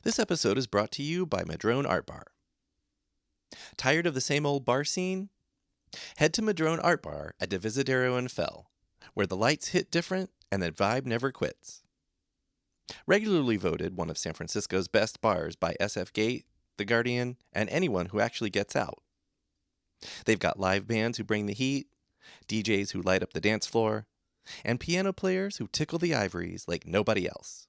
This episode is brought to you by Madrone Art Bar. Tired of the same old bar scene? Head to Madrone Art Bar at Divisadero and Fell, where the lights hit different and the vibe never quits. Regularly voted one of San Francisco's best bars by SF Gate, The Guardian, and anyone who actually gets out. They've got live bands who bring the heat, DJs who light up the dance floor, and piano players who tickle the ivories like nobody else.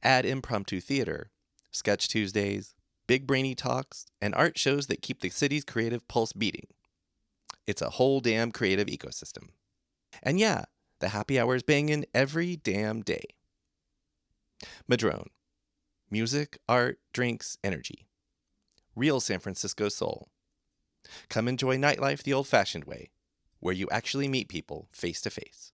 Add impromptu theater, sketch Tuesdays, big brainy talks, and art shows that keep the city's creative pulse beating. It's a whole damn creative ecosystem. And yeah, the happy hour is banging every damn day. Madrone. Music, art, drinks, energy. Real San Francisco soul. Come enjoy nightlife the old-fashioned way, where you actually meet people face to face.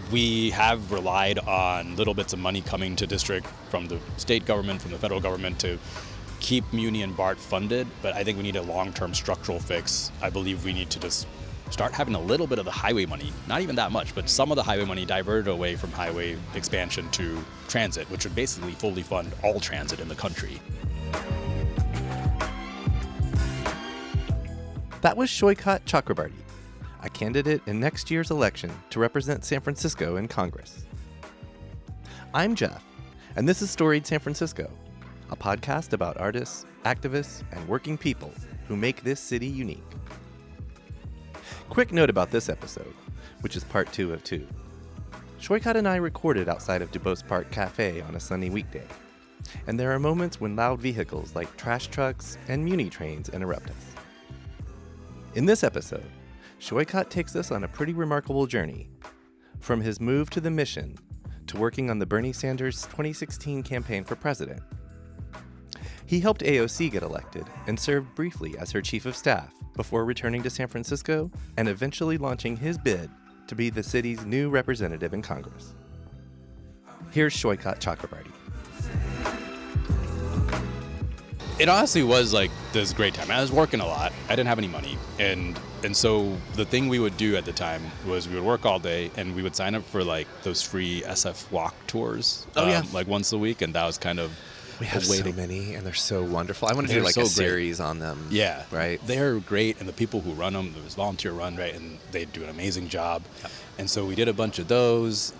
We have relied on little bits of money coming to district from the state government, from the federal government to keep Muni and BART funded, but I think we need a long-term structural fix. I believe we need to just start having a little bit of the highway money, not even that much, but some of the highway money diverted away from highway expansion to transit, which would basically fully fund all transit in the country. That was Saikat Chakrabarti, a candidate in next year's election to represent San Francisco in Congress. I'm Jeff, and this is Storied San Francisco, a podcast about artists, activists, and working people who make this city unique. Quick note about this episode, which is part 2 of 2. Saikat and I recorded outside of Dubois Park Cafe on a sunny weekday, and there are moments when loud vehicles like trash trucks and Muni trains interrupt us. In this episode, Saikat takes us on a pretty remarkable journey, from his move to the Mission to working on the Bernie Sanders 2016 campaign for president. He helped AOC get elected and served briefly as her chief of staff before returning to San Francisco and eventually launching his bid to be the city's new representative in Congress. Here's Saikat Chakrabarti. It honestly was like this great time. I was working a lot. I didn't have any money. And so the thing we would do at the time was we would work all day and we would sign up for like those free SF walk tours like once a week. And that was kind of we have so many and they're so wonderful. I want to do like a series on them. Yeah. Right. They're great. And the people who run them, it was volunteer run, right? And they do an amazing job. Yep. And so we did a bunch of those.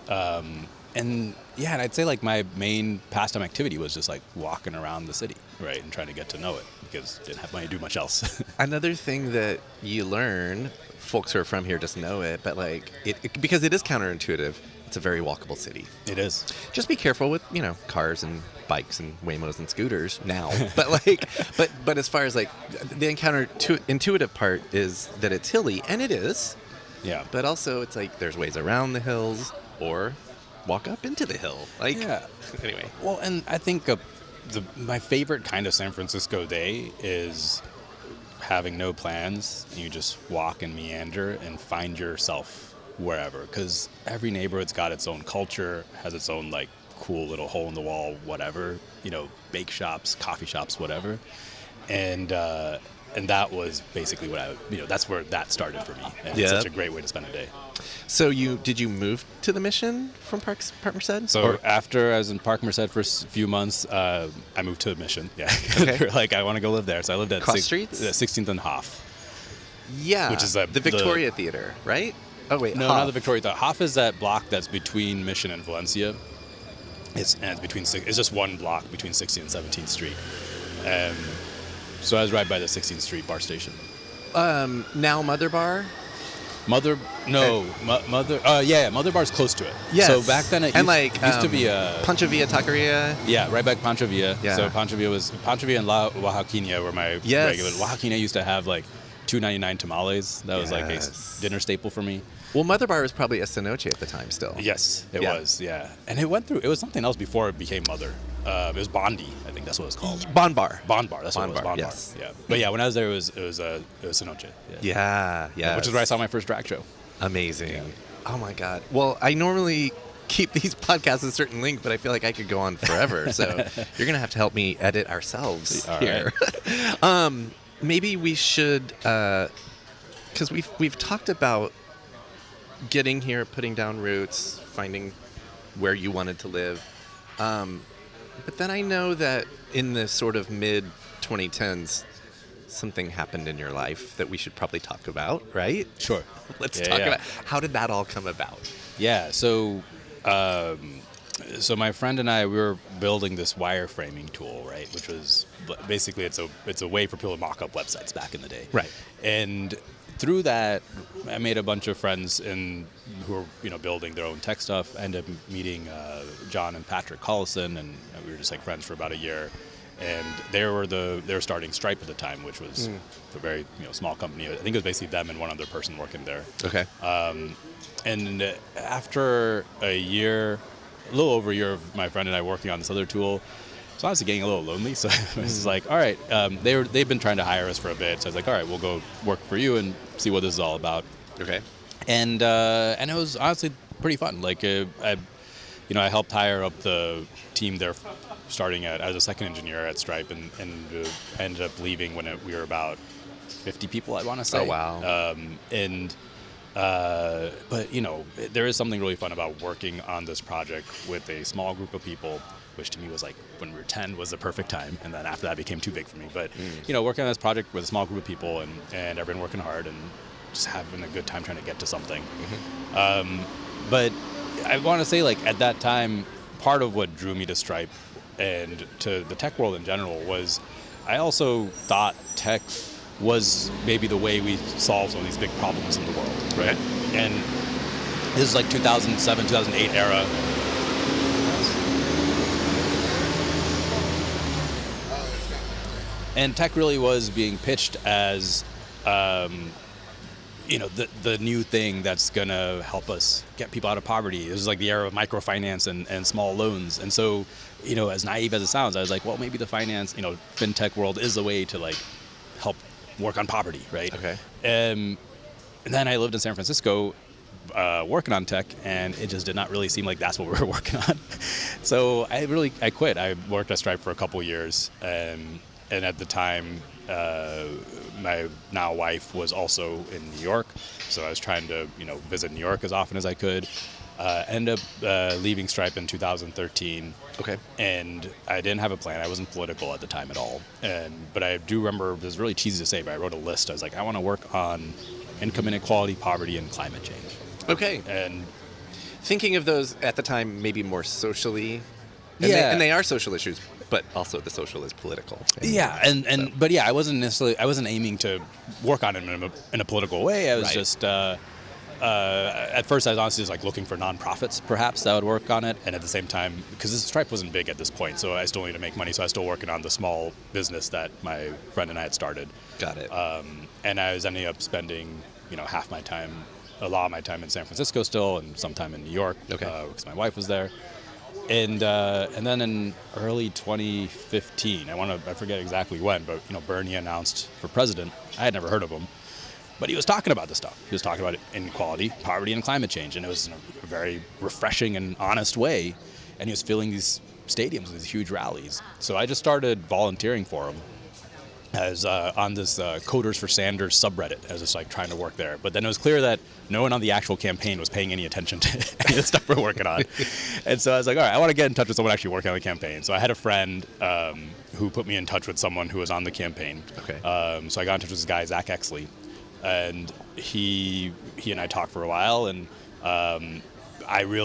And I'd say like my main pastime activity was just like walking around the city, right, and trying to get to know it because I didn't have money to do much else. Another thing that you learn, folks who are from here just know it, but like it because it is counterintuitive. It's a very walkable city. It is. Just be careful with cars and bikes and Waymos and scooters now. But like, but as far as like the intuitive part is that it's hilly, and it is. Yeah. But also it's like there's ways around the hills or walk up into the hill. Anyway. Well, and I think my favorite kind of San Francisco day is having no plans. You just walk and meander and find yourself wherever, because every neighborhood's got its own culture, has its own like cool little hole in the wall, whatever, bake shops, coffee shops, whatever. And that was basically what that's where that started for me. And It's such a great way to spend a day. So did you move to the Mission from Park Merced? So after I was in Park Merced for a few months, I moved to the Mission. Yeah. Okay. Like I want to go live there. So I lived at Cross Streets? 16th and Hoff. Yeah. Which is the Victoria Theater, right? Oh wait, no, Hoff. not the Victoria Theater. Hoff is that block that's between Mission and Valencia. It's just one block between 16th and 17th Street. So I was right by the 16th Street bar station. Now Mother Bar? Mother Bar's close to it. Yes. So back then it used to be a... Pancho Villa Taqueria. Yeah, right back Pancho Villa. Yeah. So Pancho Villa and La Oaxaquina were my regular... Oaxaquina used to have like $2.99 tamales. That was like a dinner staple for me. Well, Mother Bar was probably Esta Noche at the time still. Yes, it was, yeah. And it was something else before it became Mother. It was Bondi, I think that's what it was called. Bon Bar. That's what it was. Bon yes. Bar. Yeah. But yeah, when I was there, it was Esta Noche. Yeah. Which is where I saw my first drag show. Amazing. Yeah. Oh my God. Well, I normally keep these podcasts a certain length, but I feel like I could go on forever. So you're gonna have to help me edit ourselves here. Right. maybe we should, because we've talked about getting here, putting down roots, finding where you wanted to live. But then I know that in the sort of mid 2010s, something happened in your life that we should probably talk about, right? Sure. Let's talk about how did that all come about? Yeah. So my friend and I, we were building this wireframing tool, right? Which was basically it's a way for people to mock up websites back in the day. Right. And through that, I made a bunch of friends who were building their own tech stuff. I ended up meeting John and Patrick Collison, and we were just like friends for about a year. And they were starting Stripe at the time, which was a very small company. I think it was basically them and one other person working there. Okay. And after a little over a year of my friend and I working on this other tool, so I was getting a little lonely. So I was like, all right, they've been trying to hire us for a bit. So I was like, all right, we'll go work for you and see what this is all about. Okay. And it was honestly pretty fun. Like I helped hire up the team there, starting as a second engineer at Stripe, and ended up leaving when we were about 50 people, I want to say. Oh wow. But there is something really fun about working on this project with a small group of people, which to me was like when we were 10 was the perfect time, and then after that became too big for me. But working on this project with a small group of people and everyone working hard and just having a good time trying to get to something. But I want to say, like, at that time, part of what drew me to Stripe and to the tech world in general was I also thought tech was maybe the way we solve some of these big problems in the world, right? And this is like 2007, 2008 era. And tech really was being pitched as, the new thing that's going to help us get people out of poverty. It was like the era of microfinance and small loans. And so, as naive as it sounds, I was like, well, maybe the fintech world is a way to like help work on poverty, right? Okay. And then I lived in San Francisco working on tech, and it just did not really seem like that's what we were working on. So I quit. I worked at Stripe for a couple years, and at the time, my now wife was also in New York, so I was trying to visit New York as often as I could. Ended up leaving Stripe in 2013. Okay. And I didn't have a plan. I wasn't political at the time at all. But I do remember, it was really cheesy to say, but I wrote a list. I was like, I want to work on income inequality, poverty, and climate change. Okay. And thinking of those at the time maybe more socially. And they are social issues, but also the social is political. But I wasn't aiming to work on it in a political way. I was just at first I was honestly just like looking for nonprofits perhaps that would work on it, and at the same time, because Stripe wasn't big at this point, so I still need to make money, so I was still working on the small business that my friend and I had started. Got it. And I was ending up spending a lot of my time in San Francisco still, and some time in New York, because my wife was there. And then in early 2015, I forget exactly when, but Bernie announced for president. I had never heard of him, but he was talking about this stuff. He was talking about inequality, poverty, and climate change, and it was in a very refreshing and honest way. And he was filling these stadiums with these huge rallies. So I just started volunteering for him as on this Coders for Sanders subreddit. I was just like trying to work there. But then it was clear that no one on the actual campaign was paying any attention to any of the stuff we're working on. And so I was like, all right, I want to get in touch with someone actually working on the campaign. So I had a friend who put me in touch with someone who was on the campaign. Okay. So I got in touch with this guy, Zach Exley. And he and I talked for a while, and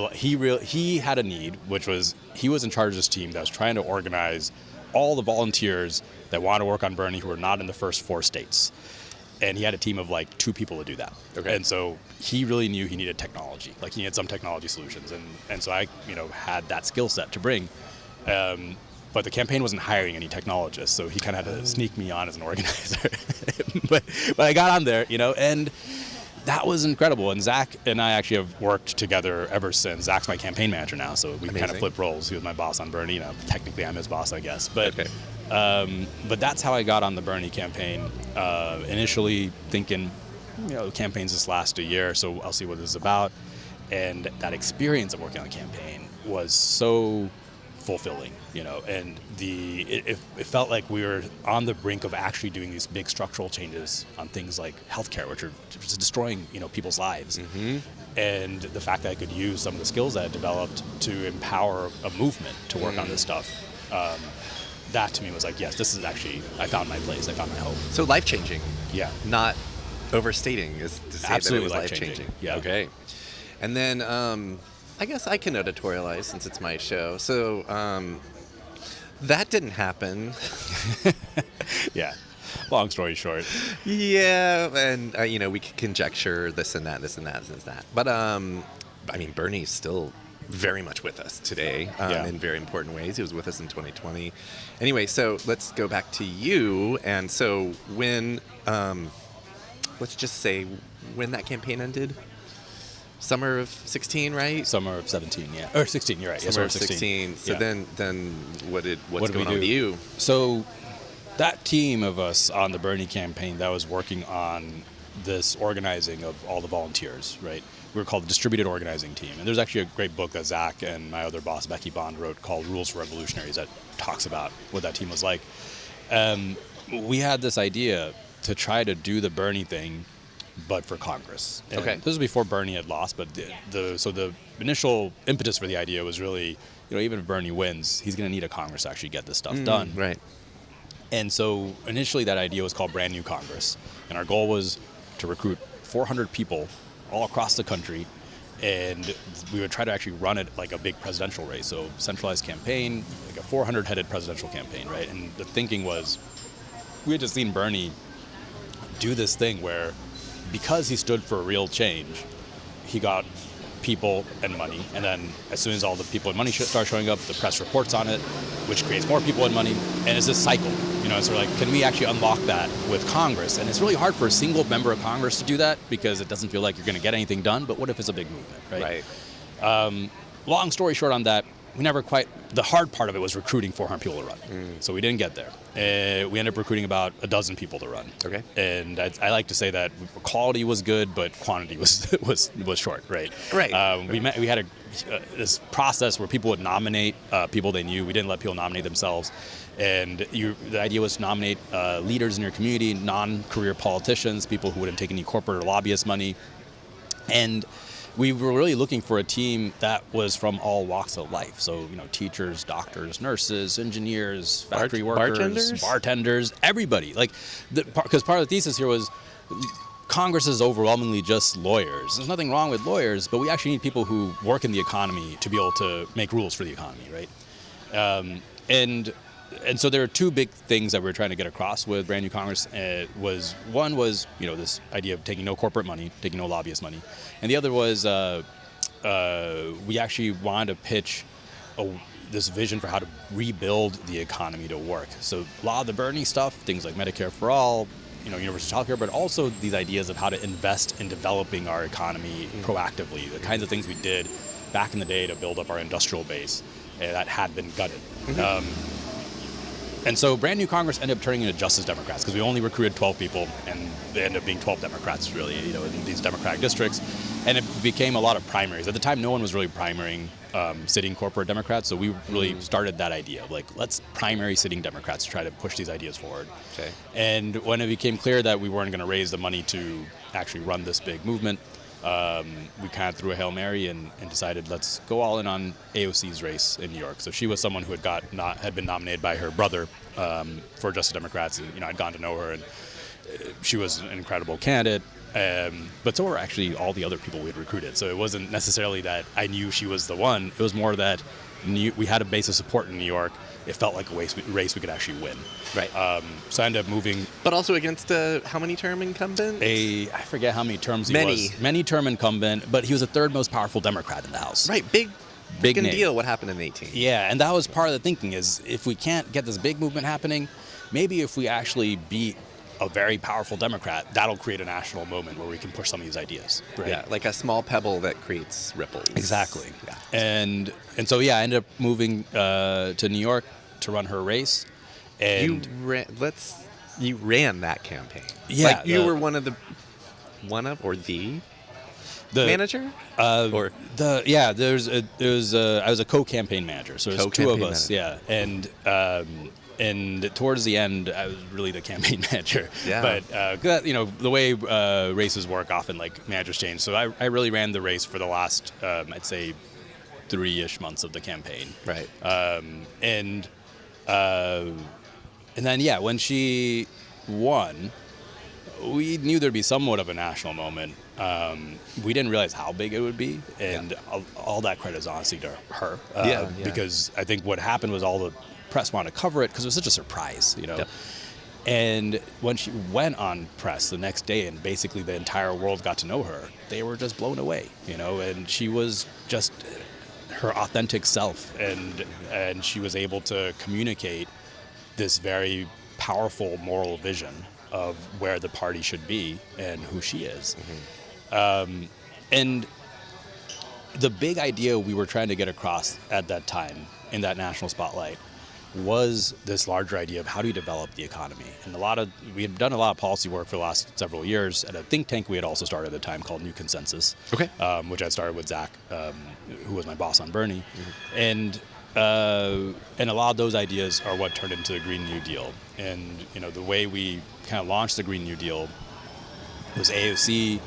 he had a need, which was he was in charge of this team that was trying to organize all the volunteers that want to work on Bernie who are not in the first 4 states. And he had a team of like 2 people to do that. Okay. And so he really knew he needed technology. Like he needed some technology solutions. And so I, had that skill set to bring. But the campaign wasn't hiring any technologists, so he kind of had to sneak me on as an organizer. but I got on there, and that was incredible. And Zach and I actually have worked together ever since. Zach's my campaign manager now, so we kind of flipped roles. He was my boss on Bernie. Technically I'm his boss, I guess. But but that's how I got on the Bernie campaign. Initially thinking, campaigns just last a year, so I'll see what this is about. And that experience of working on the campaign was so fulfilling, and it felt like we were on the brink of actually doing these big structural changes on things like healthcare, which are just destroying, people's lives. And the fact that I could use some of the skills that I developed to empower a movement to work on this stuff, that to me was like, yes, this is actually, I found my place, I found my home. So life-changing. Yeah. Not overstating is to say Absolutely that it was life-changing. life-changing. Yeah. Okay. And then I guess I can editorialize since it's my show. So that didn't happen. Yeah. Long story short. Yeah, and we could conjecture this and that, this and that, this and that. But I mean, Bernie's still very much with us today in very important ways. He was with us in 2020. Anyway, so let's go back to you. And so when, let's just say when that campaign ended. Summer of 16, right? Summer of 17, yeah. Or 16, you're right. Summer of 16. So then what's going on with you? So that team of us on the Bernie campaign that was working on this organizing of all the volunteers, right? We were called the Distributed Organizing Team. And there's actually a great book that Zach and my other boss, Becky Bond, wrote called Rules for Revolutionaries that talks about what that team was like. We had this idea to try to do the Bernie thing, but for Congress. And okay. This was before Bernie had lost, but the initial impetus for the idea was really, even if Bernie wins, he's going to need a Congress to actually get this stuff done. Right. And so initially that idea was called Brand New Congress. And our goal was to recruit 400 people all across the country. And we would try to actually run it like a big presidential race. So centralized campaign, like a 400-headed presidential campaign, right? And the thinking was, we had just seen Bernie do this thing where, because he stood for real change, he got people and money. And then as soon as all the people and money start showing up, the press reports on it, which creates more people and money. And it's this cycle, so like, can we actually unlock that with Congress? And it's really hard for a single member of Congress to do that because it doesn't feel like you're going to get anything done. But what if it's a big movement, right? Long story short on that, the hard part of it was recruiting 400 people to run. So we didn't get there. We ended up recruiting about a dozen people to run. Okay. And I like to say that quality was good, but quantity was short, right? Right. We had this process where people would nominate people they knew. We didn't let people nominate themselves. And the idea was to nominate leaders in your community, non-career politicians, people who wouldn't take any corporate or lobbyist money. And we were really looking for a team that was from all walks of life. So, teachers, doctors, nurses, engineers, factory workers, bartenders, everybody. Because part of the thesis here was Congress is overwhelmingly just lawyers. There's nothing wrong with lawyers, but we actually need people who work in the economy to be able to make rules for the economy, right? And so there are two big things that we're trying to get across with Brand New Congress. One was this idea of taking no corporate money, taking no lobbyist money, and the other was we actually wanted to pitch this vision for how to rebuild the economy to work. So a lot of the Bernie stuff, things like Medicare for all, universal childcare, but also these ideas of how to invest in developing our economy proactively, the kinds of things we did back in the day to build up our industrial base that had been gutted. And so Brand New Congress ended up turning into Justice Democrats because we only recruited 12 people, and they ended up being 12 Democrats, really, in these Democratic districts. And it became a lot of primaries. At the time, no one was really primarying sitting corporate Democrats, so we really started that idea of, let's primary sitting Democrats to try to push these ideas forward. Okay. And when it became clear that we weren't going to raise the money to actually run this big movement, we kind of threw a Hail Mary and decided let's go all in on AOC's race in New York. So she was someone who had been nominated by her brother for Justice Democrats. And, I'd gotten to know her, and she was an incredible candidate. But so were actually all the other people we had recruited. So it wasn't necessarily that I knew she was the one. It was more that we had a base of support in New York. It felt like a race we could actually win. Right. So I ended up moving. But also against how many term incumbent? I forget how many terms he was. Many term incumbent, but he was the third most powerful Democrat in the House. Right. Big deal what happened in 18. Yeah, and that was part of the thinking is if we can't get this big movement happening, maybe if we actually beat a very powerful Democrat, that'll create a national moment where we can push some of these ideas. Right? Yeah, like a small pebble that creates ripples. Exactly. Yeah. And so I ended up moving to New York to run her race. And you ran that campaign. Yeah. You were the manager? Or I was a co-campaign manager, so there's two of us, manager. and towards the end, I was really the campaign manager. Yeah. But the way races work, often like managers change. So I really ran the race for the last, I'd say, 3-ish months of the campaign. Right. And then when she won, we knew there'd be somewhat of a national moment. We didn't realize how big it would be, and all that credit is honestly to her. Because I think what happened was all the press wanted to cover it because it was such a surprise, Yep. And when she went on press the next day and basically the entire world got to know her, they were just blown away, and she was just her authentic self, and she was able to communicate this very powerful moral vision of where the party should be and who she is. And the big idea we were trying to get across at that time in that national spotlight was this larger idea of how do you develop the economy. And we had done a lot of policy work for the last several years at a think tank we had also started at the time called New Consensus, which I started with Zach, who was my boss on Bernie. And a lot of those ideas are what turned into the Green New Deal. And the way we kind of launched the Green New Deal was AOC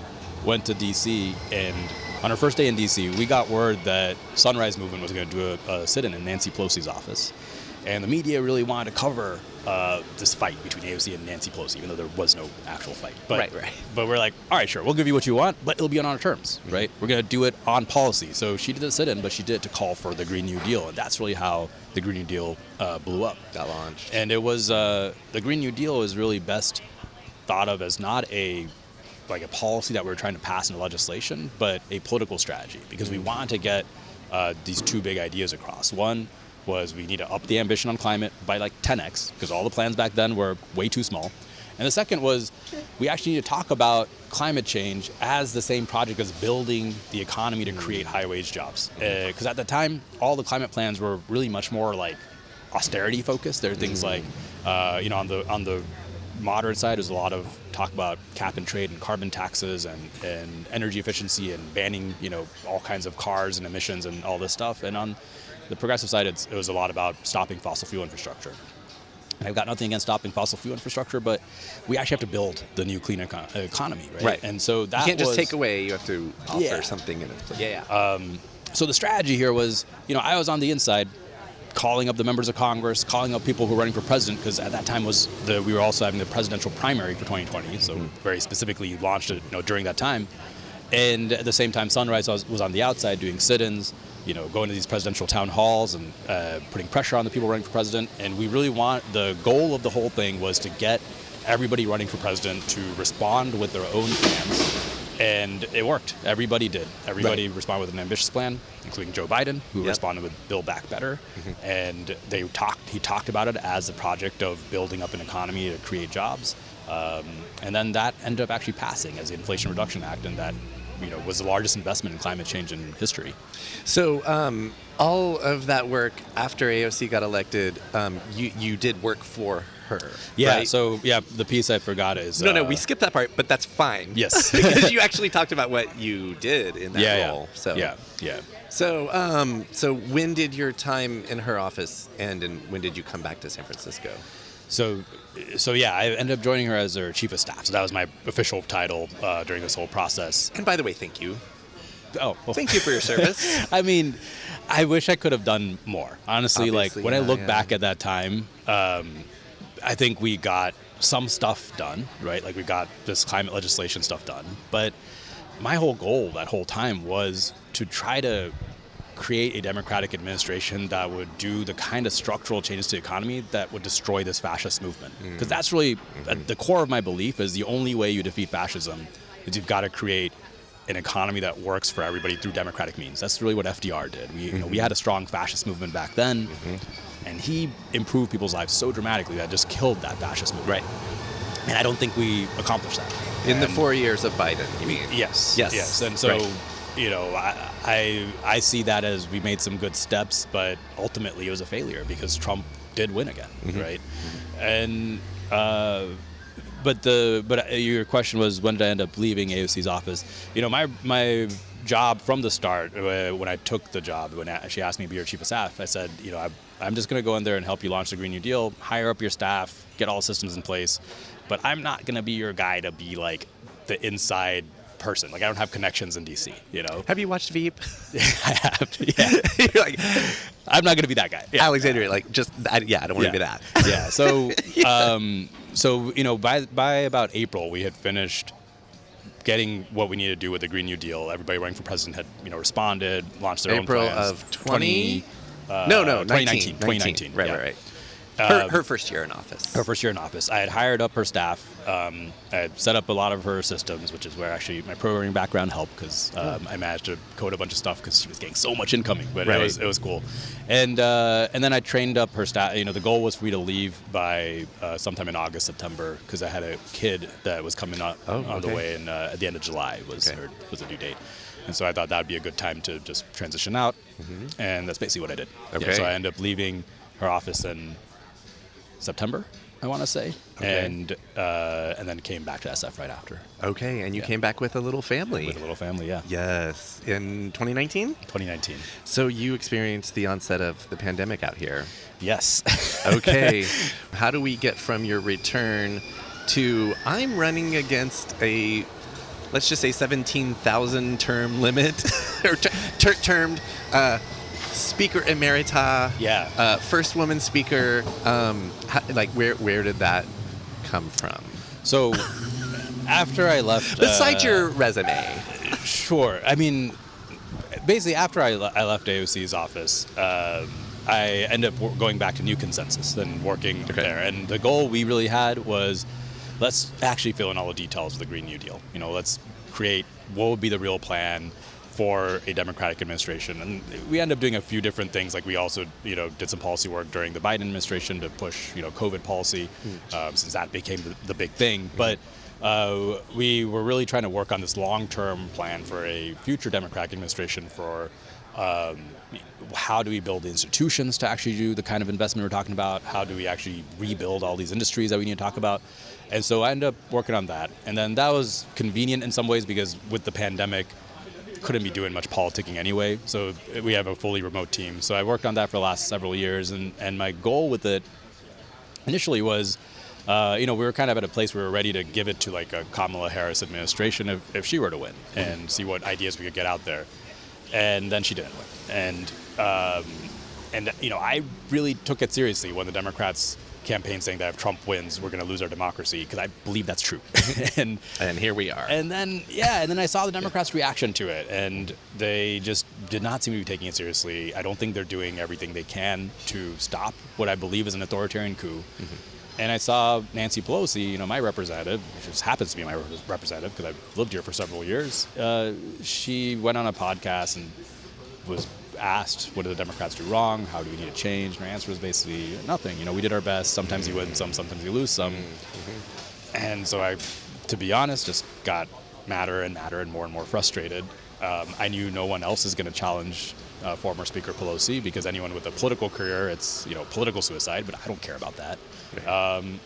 went to DC, and on her first day in DC, we got word that Sunrise Movement was going to do a sit-in in Nancy Pelosi's office. And the media really wanted to cover this fight between AOC and Nancy Pelosi, even though there was no actual fight. But, Right. But we're like, all right, sure, we'll give you what you want, but it'll be on our terms, right? We're going to do it on policy. So she did a sit-in, but she did it to call for the Green New Deal. And that's really how the Green New Deal blew up. Got launched. And it was, the Green New Deal is really best thought of as not a policy that we're trying to pass into legislation, but a political strategy, because we wanted to get these two big ideas across. One was we need to up the ambition on climate by 10x, because all the plans back then were way too small. And the second was we actually need to talk about climate change as the same project as building the economy to create high-wage jobs. Because at the time, all the climate plans were really much more austerity focused. There are things on the moderate side, there's a lot of talk about cap and trade and carbon taxes and energy efficiency and banning, all kinds of cars and emissions and all this stuff. And on the progressive side, it was a lot about stopping fossil fuel infrastructure. And I've got nothing against stopping fossil fuel infrastructure, but we actually have to build the new clean economy, right? Right. And so that you can't just take away, you have to offer something in its place. So the strategy here was, I was on the inside, calling up the members of Congress, calling up people who were running for president, because at that time we were also having the presidential primary for 2020, so very specifically launched it during that time. And at the same time, Sunrise was on the outside doing sit-ins, going to these presidential town halls and putting pressure on the people running for president. And we really the goal of the whole thing was to get everybody running for president to respond with their own plans. And it worked. Everybody did. Everybody responded with an ambitious plan, including Joe Biden, who responded with Build Back Better. And he talked about it as a project of building up an economy to create jobs. And then that ended up actually passing as the Inflation Reduction Act, and that was the largest investment in climate change in history. So all of that work after AOC got elected, you did work for her. Yeah. Right? So the piece I forgot is no, we skipped that part, but that's fine. Yes, because you actually talked about what you did in that role. So yeah. So when did your time in her office end, and when did you come back to San Francisco? So I ended up joining her as her chief of staff. So that was my official title during this whole process. And by the way, thank you. Oh, well, thank you for your service. I mean, I wish I could have done more. Honestly, Obviously, when I look back at that time, I think we got some stuff done, right? We got this climate legislation stuff done. But my whole goal that whole time was to try to create a democratic administration that would do the kind of structural changes to the economy that would destroy this fascist movement. Because that's really at the core of my belief is the only way you defeat fascism is you've got to create an economy that works for everybody through democratic means. That's really what FDR did. We had a strong fascist movement back then, and he improved people's lives so dramatically that just killed that fascist movement. Right. And I don't think we accomplished that. In the 4 years of Biden, you mean? Yes. And so, I see that as we made some good steps, but ultimately it was a failure because Trump did win again, right? And but your question was, when did I end up leaving AOC's office? My job from the start, when I took the job, when she asked me to be her chief of staff, I said, I'm just going to go in there and help you launch the Green New Deal, hire up your staff, get all systems in place, but I'm not going to be your guy to be like the inside person. Like, I don't have connections in DC, Have you watched Veep? I have. Yeah. You're like, I'm not going to be that guy. Yeah. Alexander, like, I don't want to be that. Yeah. So, by about April, we had finished getting what we needed to do with the Green New Deal. Everybody running for president had, responded, launched their April own plans. of 20? 2019. 2019. Right, yeah. right. Her first year in office. Her first year in office. I had hired up her staff. I had set up a lot of her systems, which is where actually my programming background helped, because I managed to code a bunch of stuff because she was getting so much incoming. But right. it was cool. And then I trained up her staff. The goal was for me to leave by sometime in August, September, because I had a kid that was coming on the way, and at the end of July was the due date. And so I thought that would be a good time to just transition out, and that's basically what I did. Okay. Yeah, so I ended up leaving her office in September, I want to say, and then came back to SF right after. Okay, and you came back with a little family. With a little family, yeah. Yes, in 2019? 2019. So you experienced the onset of the pandemic out here. Yes. Okay. How do we get from your return to, I'm running against let's just say 17,000 term limit, or termed Speaker Emerita, first woman speaker. Where did that come from? So after I left, besides your resume, sure. I mean, basically after I left AOC's office, I ended up going back to New Consensus and working there. And the goal we really had was, let's actually fill in all the details of the Green New Deal. Let's create what would be the real plan for a Democratic administration. And we ended up doing a few different things. Like, we also, did some policy work during the Biden administration to push, COVID policy, since that became the big thing. But we were really trying to work on this long-term plan for a future Democratic administration for how do we build the institutions to actually do the kind of investment we're talking about? How do we actually rebuild all these industries that we need to talk about? And so I ended up working on that. And then that was convenient in some ways, because with the pandemic, couldn't be doing much politicking anyway. So we have a fully remote team. So I worked on that for the last several years. And my goal with it initially was, we were kind of at a place where we were ready to give it to like a Kamala Harris administration if she were to win, and see what ideas we could get out there. And then she didn't win. And I really took it seriously when the Democrats campaign saying that if Trump wins, we're going to lose our democracy, because I believe that's true. and here we are. And then I saw the Democrats' reaction to it, and they just did not seem to be taking it seriously. I don't think they're doing everything they can to stop what I believe is an authoritarian coup. And I saw Nancy Pelosi, my representative, which just happens to be my representative because I've lived here for several years. She went on a podcast and was asked, what do the Democrats do wrong? How do we need to change? And her answer was basically nothing. We did our best. Sometimes you win some, sometimes you lose some. And so I, to be honest, just got madder and more and more frustrated. I knew no one else is going to challenge former Speaker Pelosi, because anyone with a political career, it's political suicide, but I don't care about that.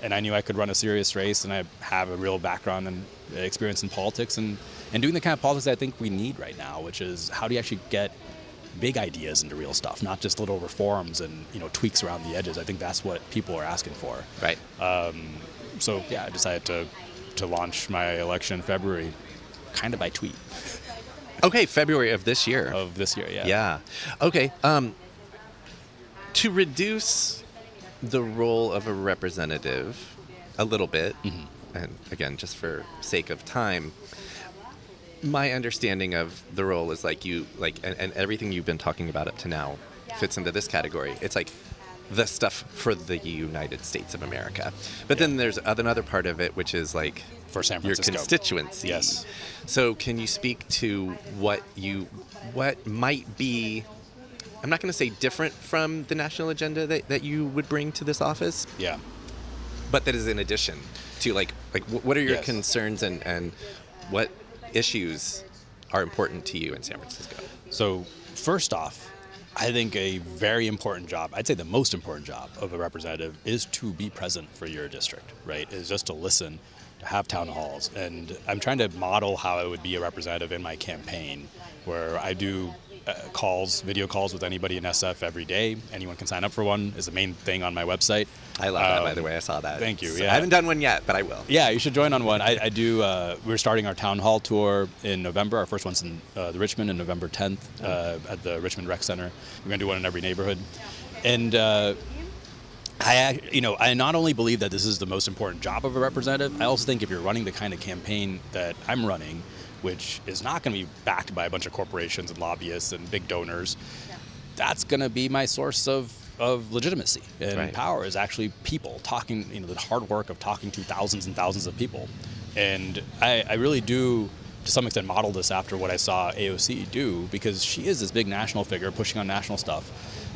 And I knew I could run a serious race, and I have a real background and experience in politics and doing the kind of politics I think we need right now, which is how do you actually get big ideas into real stuff, not just little reforms and tweaks around the edges. I think that's what people are asking for. Right. So yeah, I decided to launch my election in February, kind of by tweet. Okay, February of this year. Yeah. Yeah. Okay. To reduce the role of a representative a little bit, and again, just for sake of time, my understanding of the role is and everything you've been talking about up to now fits into this category. It's like the stuff for the United States of America. But then there's another part of it, which is like for San your Francisco constituency. Yes. So can you speak to what might be, I'm not going to say different from the national agenda that you would bring to this office? Yeah. But that is in addition to what are your concerns and what issues are important to you in San Francisco? So first off, I think a very important job, I'd say the most important job of a representative, is to be present for your district, right? Is just to listen have town halls, and I'm trying to model how I would be a representative in my campaign, where I do video calls with anybody in SF every day. Anyone can sign up for one. Is the main thing on my website. I love that, by the way. I saw that. Thank you. So Yeah. I haven't done one yet, but I will. Yeah, you should join on one. I do. We're starting our town hall tour in November. Our first one's in the Richmond, on November 10th at the Richmond Rec Center. We're going to do one in every neighborhood. And I not only believe that this is the most important job of a representative, I also think if you're running the kind of campaign that I'm running, which is not going to be backed by a bunch of corporations and lobbyists and big donors, that's going to be my source of legitimacy and power, is actually people talking, the hard work of talking to thousands and thousands of people. And I really do, to some extent, model this after what I saw AOC do, because she is this big national figure pushing on national stuff.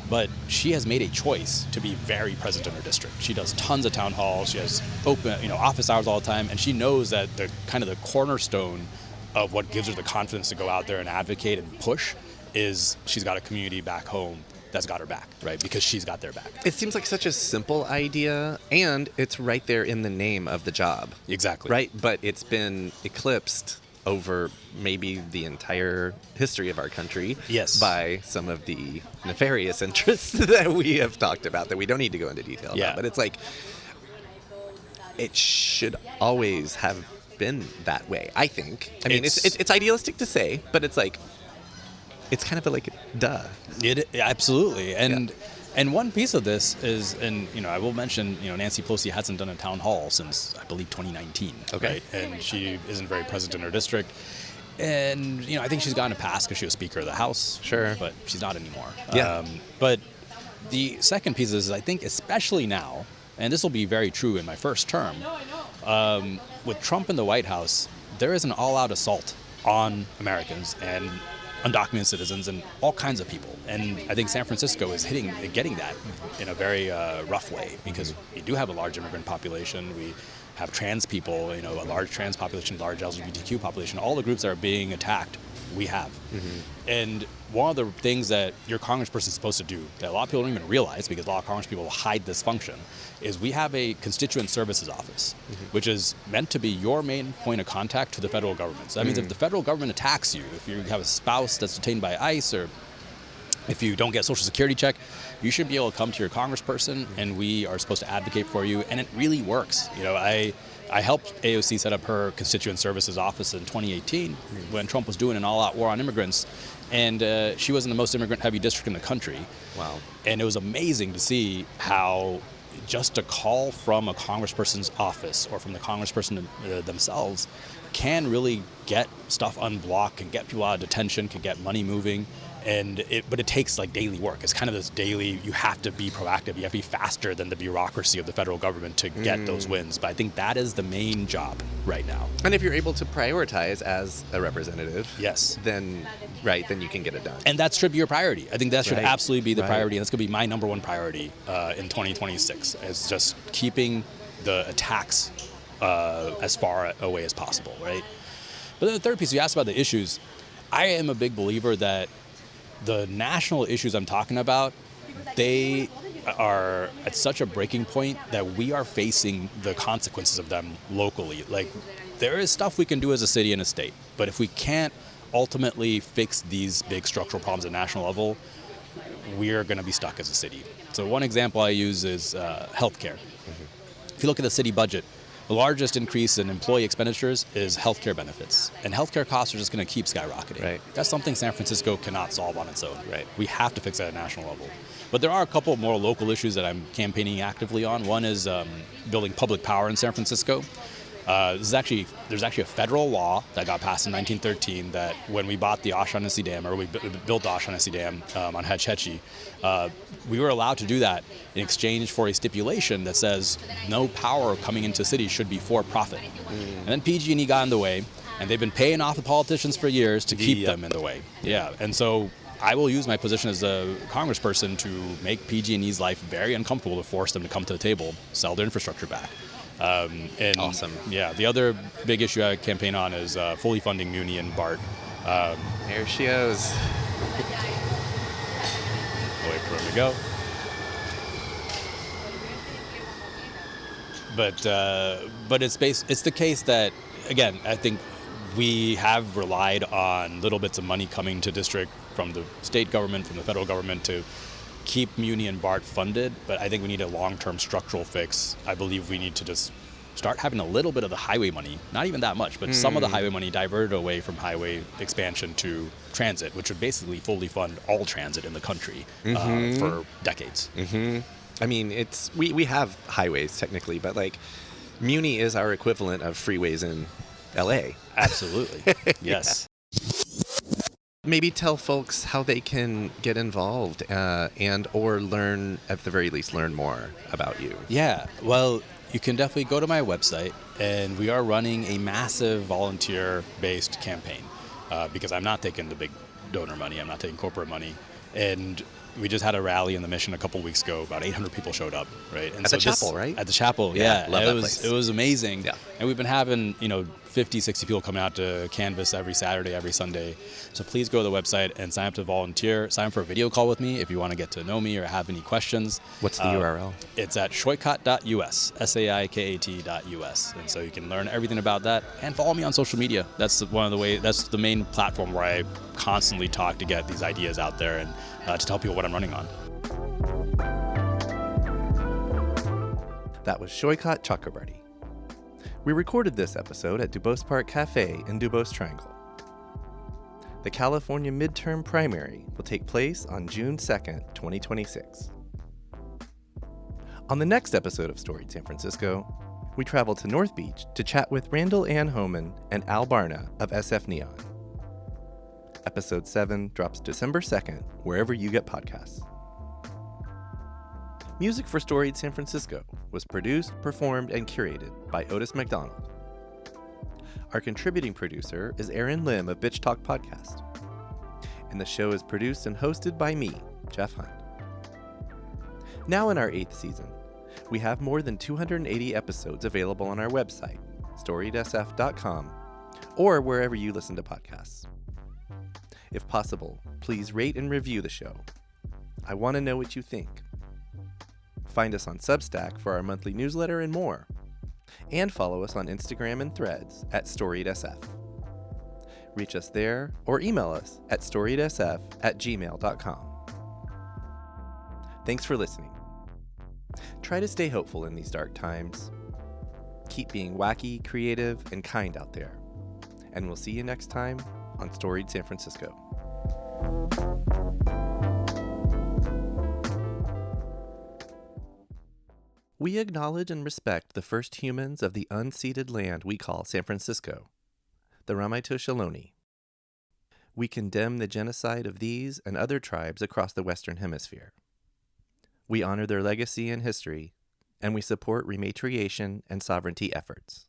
But she has made a choice to be very present in her district. She does tons of town halls. She has open, office hours all the time, and she knows that the kind of the cornerstone of what gives her the confidence to go out there and advocate and push is she's got a community back home that's got her back, right? Because she's got their back. It seems like such a simple idea, and it's right there in the name of the job. Exactly. Right, but it's been eclipsed over maybe the entire history of our country by some of the nefarious interests that we have talked about that we don't need to go into detail about. But it's like, it should always have been that way, I think. I mean, it's idealistic to say, but it's like, it's kind of like, duh. Absolutely. And one piece of this is, and I will mention, Nancy Pelosi hasn't done a town hall since, I believe, 2019. Okay. Right? And she isn't very present in her district. And, I think she's gotten a pass because she was Speaker of the House. Sure. But she's not anymore. Yeah. But the second piece is, I think, especially now, and this will be very true in my first term, with Trump in the White House, there is an all-out assault on Americans and undocumented citizens and all kinds of people. And I think San Francisco is getting that in a very rough way, because we do have a large immigrant population. We have trans people, a large trans population, large LGBTQ population. All the groups that are being attacked, we have. And one of the things that your congressperson is supposed to do that a lot of people don't even realize, because a lot of congresspeople hide this function, is we have a constituent services office, which is meant to be your main point of contact to the federal government. So that means if the federal government attacks you, if you have a spouse that's detained by ICE, or if you don't get a Social Security check, you should be able to come to your congressperson, and we are supposed to advocate for you. And it really works. I helped AOC set up her constituent services office in 2018 when Trump was doing an all-out war on immigrants, and she was in the most immigrant-heavy district in the country. Wow. And it was amazing to see how just a call from a congressperson's office or from the congressperson themselves can really get stuff unblocked, can get people out of detention, can get money moving. But it takes like daily work. It's kind of this daily, you have to be proactive. You have to be faster than the bureaucracy of the federal government to get those wins. But I think that is the main job right now. And if you're able to prioritize as a representative, yes, then you can get it done. And that should be your priority. I think that should absolutely be the priority. And that's going to be my number one priority in 2026, is just keeping the attacks as far away as possible, right? But then the third piece, you asked about the issues. I am a big believer that the national issues I'm talking about, they are at such a breaking point that we are facing the consequences of them locally. Like, there is stuff we can do as a city and a state, but if we can't ultimately fix these big structural problems at national level, we're going to be stuck as a city. So one example I use is healthcare. If you look at the city budget, the largest increase in employee expenditures is healthcare benefits. And healthcare costs are just going to keep skyrocketing. Right. That's something San Francisco cannot solve on its own. Right. We have to fix that at a national level. But there are a couple more local issues that I'm campaigning actively on. One is building public power in San Francisco. There's actually a federal law that got passed in 1913 that when we bought the O'Shaughnessy Dam, or we built the O'Shaughnessy Dam on Hetch Hetchy, we were allowed to do that in exchange for a stipulation that says no power coming into cities should be for profit. And then PG&E got in the way, and they've been paying off the politicians for years to keep them in the way. Yeah, and so I will use my position as a congressperson to make PG&E's life very uncomfortable, to force them to come to the table, sell their infrastructure back. And awesome. Yeah, the other big issue I campaign on is fully funding Muni and BART. There she is. Wait for him to go. but it's the case that, again, I think we have relied on little bits of money coming to district from the state government, from the federal government, to keep Muni and BART funded, but I think we need a long-term structural fix. I believe we need to just start having a little bit of the highway money, not even that much, but some of the highway money diverted away from highway expansion to transit, which would basically fully fund all transit in the country for decades. I mean, we have highways technically, but like Muni is our equivalent of freeways in LA. Absolutely. Yes. Maybe tell folks how they can get involved and or learn, at the very least, learn more about you. Yeah, well, you can definitely go to my website, and we are running a massive volunteer-based campaign because I'm not taking the big donor money, I'm not taking corporate money, and we just had a rally in the Mission a couple weeks ago. About 800 people showed up, right? And at the chapel, right? At the chapel, yeah. Love that place. place. It was amazing. Yeah. And we've been having, 50, 60 people coming out to canvas every Saturday, every Sunday. So please go to the website and sign up to volunteer. Sign up for a video call with me if you want to get to know me or have any questions. What's the URL? It's at saikat.us, saikat.us. And so you can learn everything about that and follow me on social media. That's the main platform where I constantly talk to get these ideas out there and to tell people what I'm running on. That was Saikat Chakrabarti. We recorded this episode at Duboce Park Cafe in Duboce Triangle. The California midterm primary will take place on June 2nd, 2026. On the next episode of Storied San Francisco, we travel to North Beach to chat with Randall Ann Homan and Al Barna of SF Neon. Episode 7 drops December 2nd, wherever you get podcasts. Music for Storied San Francisco was produced, performed, and curated by Otis McDonald. Our contributing producer is Aaron Lim of Bitch Talk Podcast. And the show is produced and hosted by me, Jeff Hunt. Now in our 8th season, we have more than 280 episodes available on our website, storiedsf.com, or wherever you listen to podcasts. If possible, please rate and review the show. I want to know what you think. Find us on Substack for our monthly newsletter and more. And follow us on Instagram and Threads at storiedsf. Reach us there or email us at storiedsf@gmail.com. Thanks for listening. Try to stay hopeful in these dark times. Keep being wacky, creative, and kind out there. And we'll see you next time on Storied San Francisco. We acknowledge and respect the first humans of the unceded land we call San Francisco, the Ramaytush Ohlone. We condemn the genocide of these and other tribes across the Western Hemisphere. We honor their legacy and history, and we support rematriation and sovereignty efforts.